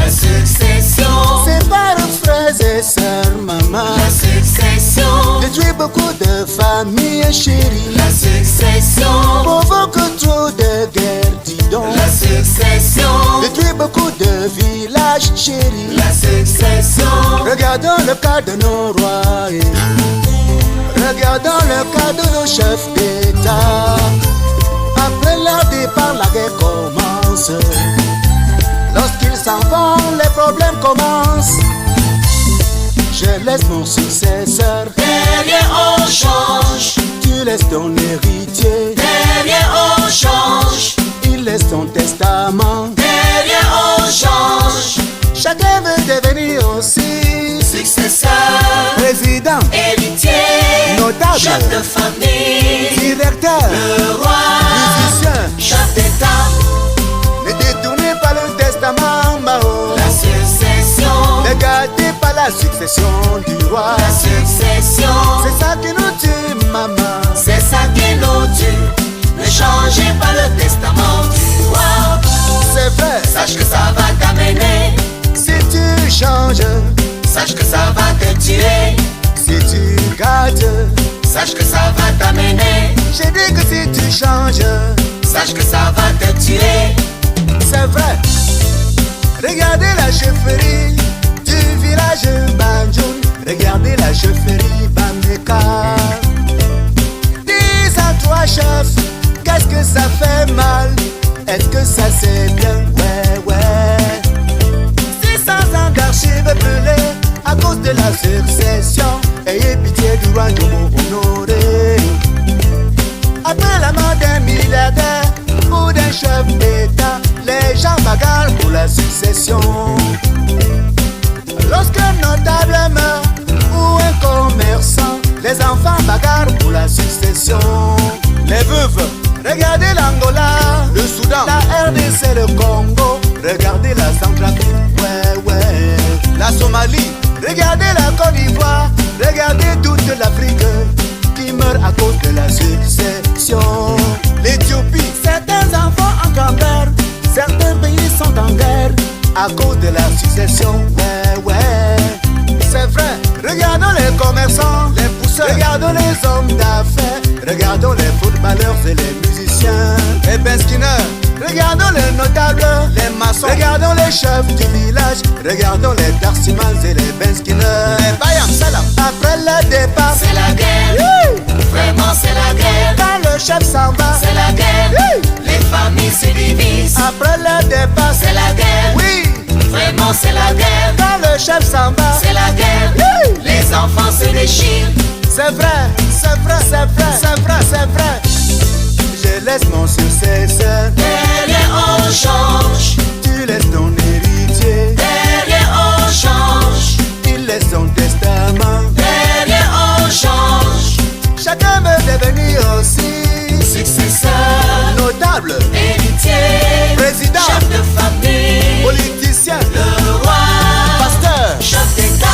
La succession. Sépare frères et sœurs, maman. La succession. Détruit beaucoup de familles chéries. La succession. Provoque trop de guerres, dis donc. La succession. Détruit beaucoup de villages chéris. La succession. Regardons le cas de nos rois. Regardons le cas de nos chefs d'État. Après leur départ, la guerre commence. Lorsqu'ils s'en vont, les problèmes commencent. Je laisse mon successeur. Derrière on change. Tu laisses ton héritier. Derrière on change. Il laisse son testament. Derrière on change. Chacun veut devenir aussi Successeur. président, Héritier. notable, Chef de famille. directeur, Le roi. musicien. Chef d'État. Ne détournez pas le testament, Mao. La succession. Ne gâtez pas la succession du roi. La succession. C'est ça qui nous tue, maman. C'est ça qui nous tue. Ne changez pas le testament du roi. C'est vrai, Sache que ça va t'amener. si tu changes, Sache que ça va te tuer. si tu gâtes, Sache que ça va t'amener. j'ai dit que si tu changes, Sache que ça va te tuer. c'est vrai. Regardez la chefferie du village Banjoun. Regardez la chefferie Bameka. Dis à toi, chef, qu'est-ce que ça fait mal? Est-ce que ça c'est bien? Ouais, ouais. 600 ans d'archives brûlées à cause de la succession. Ayez pitié du roi Honoré. Après la mort d'un milliardaire ou d'un chef d'État, les gens bagarrent pour la succession. Lorsqu'un notable meurt ou un commerçant, les enfants bagarrent pour la succession. Les veuves, regardez l'Angola, le Soudan, la RDC, le Congo. Regardez la Centrafrique, ouais, ouais. La Somalie, regardez la Côte d'Ivoire. Regardez toute l'Afrique qui meurt à cause de la succession. L'Éthiopie, certains enfants en guerre. Certains pays sont en guerre à cause de la succession. Ouais, ouais, c'est vrai. Regardons les commerçants, les pousseurs. Regardons les hommes d'affaires. Regardons les footballeurs et les musiciens. Les benskinners. Regardons les notables, les maçons. Regardons les chefs du village. Regardons les darsimans et les benskinners. Les bayams, salam. Après le départ, C'est la guerre. Vraiment c'est la guerre. quand le chef s'en va, C'est la guerre. Les familles se divisent. après le départ, C'est la guerre. oui, Vraiment c'est la guerre. quand le chef s'en va, C'est la guerre. Les enfants se déchirent. c'est vrai, c'est vrai, c'est vrai, c'est vrai, c'est vrai. Je laisse mon successeur, Derrière on change. tu laisses ton héritier, Derrière on change. il laisse son testament. Derrière on change. Chacun veut devenir aussi Successeur. notable, Héritier. président, Chef de famille. politicien, Le roi. pasteur. Chef d'État.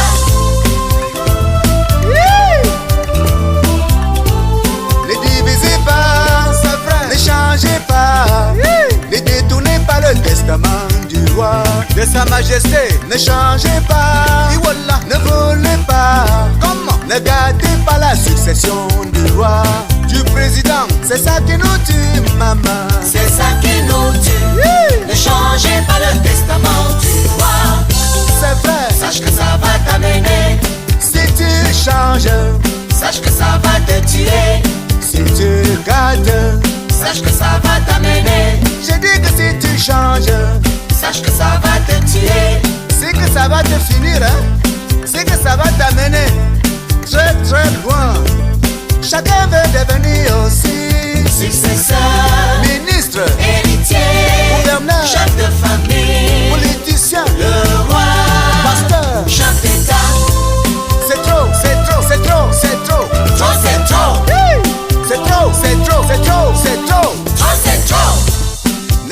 Ne divisez pas, c'est vrai, ne changez pas, ne détournez pas le testament du roi, de sa majesté, ne changez pas, Iwallah, ne volez pas, comment, ne gâtez pas la succession du roi, du président, c'est ça qui nous tue, maman, C'est ça qui nous tue. Ne changez pas le testament du roi. c'est vrai, Sache que ça va t'amener. si tu changes, Sache que ça va te tuer. si tu gâtes, Sache que ça va t'amener. j'ai dit que si tu changes, Sache que ça va te tuer. c'est que ça va te finir, hein? C'est que ça va t'amener très très loin. Chacun veut devenir aussi Successeur. ministre, Héritier. gouverneur, Chef de famille. politicien, Le roi. pasteur. Chef d'État. C'est trop, c'est trop, c'est trop, c'est trop. Trop c'est trop. C'est trop, c'est trop, c'est trop, c'est trop. Trop c'est trop.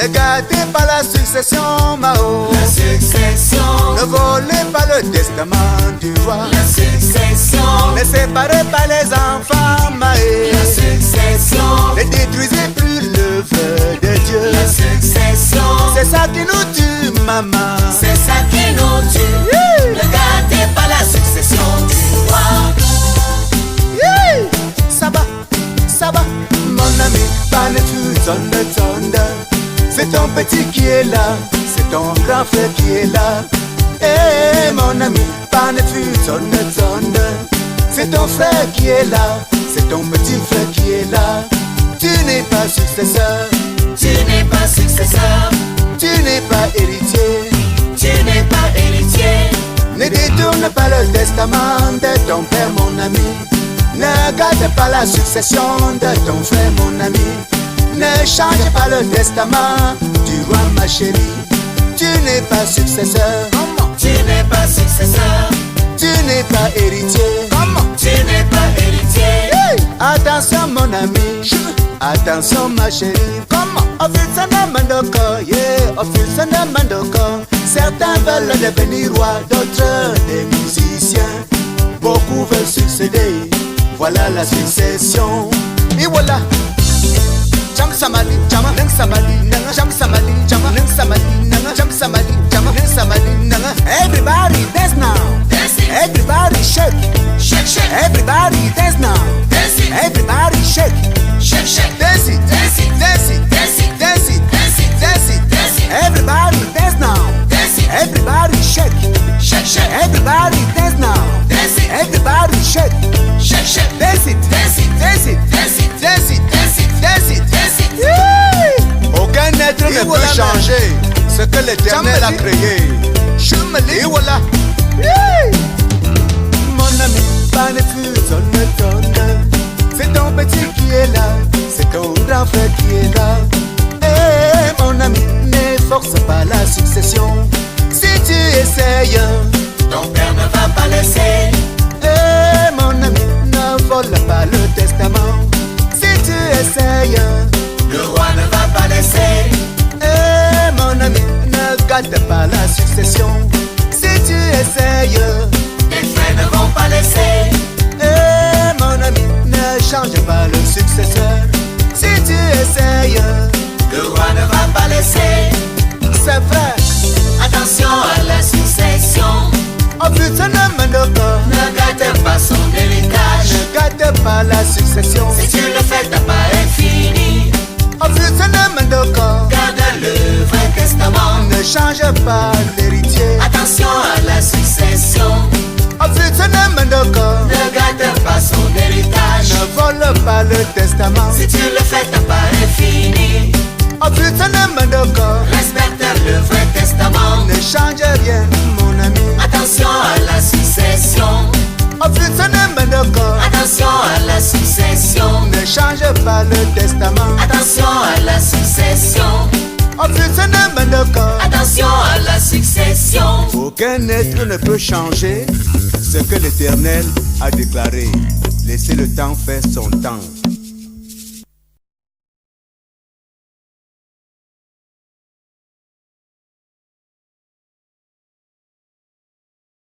Ne gâtez pas la succession, Mao. La succession. Ne volez pas le testament du roi. La succession. Ne séparez pas les enfants, Maé. La succession. Ne détruisez plus l'œuvre de Dieu. La succession. C'est ça qui nous tue, maman. C'est ça qui nous tue. Ne gâtez pas la succession du roi. Ça va, mon ami, pas ne fut tonne. C'est ton petit qui est là, c'est ton grand frère qui est là. Eh mon ami, pas ne fut tonne. C'est ton frère qui est là, c'est ton petit frère qui est là. Tu n'es pas successeur, Tu n'es pas successeur, tu n'es pas héritier. tu n'es pas héritier. Ne détourne pas le testament de ton père, mon ami. Ne gâte pas la succession de ton frère, mon ami. Ne change pas le testament du roi, ma chérie. Tu n'es pas successeur, Tu n'es pas successeur, tu n'es pas héritier. tu n'es pas héritier. Attention, mon ami, attention, ma chérie. Office Mandoko, office Mandoko. Certains veulent devenir rois, d'autres des musiciens. Beaucoup veulent succéder, voilà la succession. Et voilà. Jam samadi, jam nang samadi, nang jam samadi, jam nang samadi, nang jam samadi, jam nang samadi, nang. Everybody dance now, Dance it, everybody shake, shake, shake, everybody dance now, dance it, everybody shake, shake, shake, dance it, dance it, dance it, dance it, dance it, dance it, dance it, dance it, everybody dance now, dance it, everybody shake, shake, shake, everybody dance now, dance it, everybody shake, shake, shake, dance it, dance it, dance it, dance it, dance it, dance it, dance it. dance it. Aucun être ne peut changer ce que l'Éternel a créé. Et voilà. Mon ami, pas ne fut tonne. C'est ton petit qui est là, c'est ton grand frère qui est là. Eh mon ami, ne force pas la succession. Si tu essayes, Ton père ne va pas laisser. eh mon ami, ne vole pas le testament. Si tu essayes, Le roi ne va pas laisser. eh mon ami, ne gâte pas la succession. Si tu essayes, Tes frères ne vont pas laisser. eh mon ami, ne change pas le successeur. Si tu essayes, Le roi ne va pas laisser. c'est vrai. Attention à la succession. Oh putain, Ne gâte pas son héritage. ne gâte pas la succession. Si tu le fais, ta part est finie. Oh putain, Garde le vrai testament. ne change pas l'héritier. Attention à la succession. Oh putain, Ne gâte pas son héritage. ne vole pas le testament. Si tu le fais, ta part est finie. Oh putain, Respecte le vrai testament. ne change rien, mon ami. Attention à la succession. Oh putain, Attention à la succession. ne change pas le testament. Attention à la succession. Oh putain, Attention à la succession. aucun être ne peut changer ce que l'Éternel a déclaré. Laissez le temps faire son temps.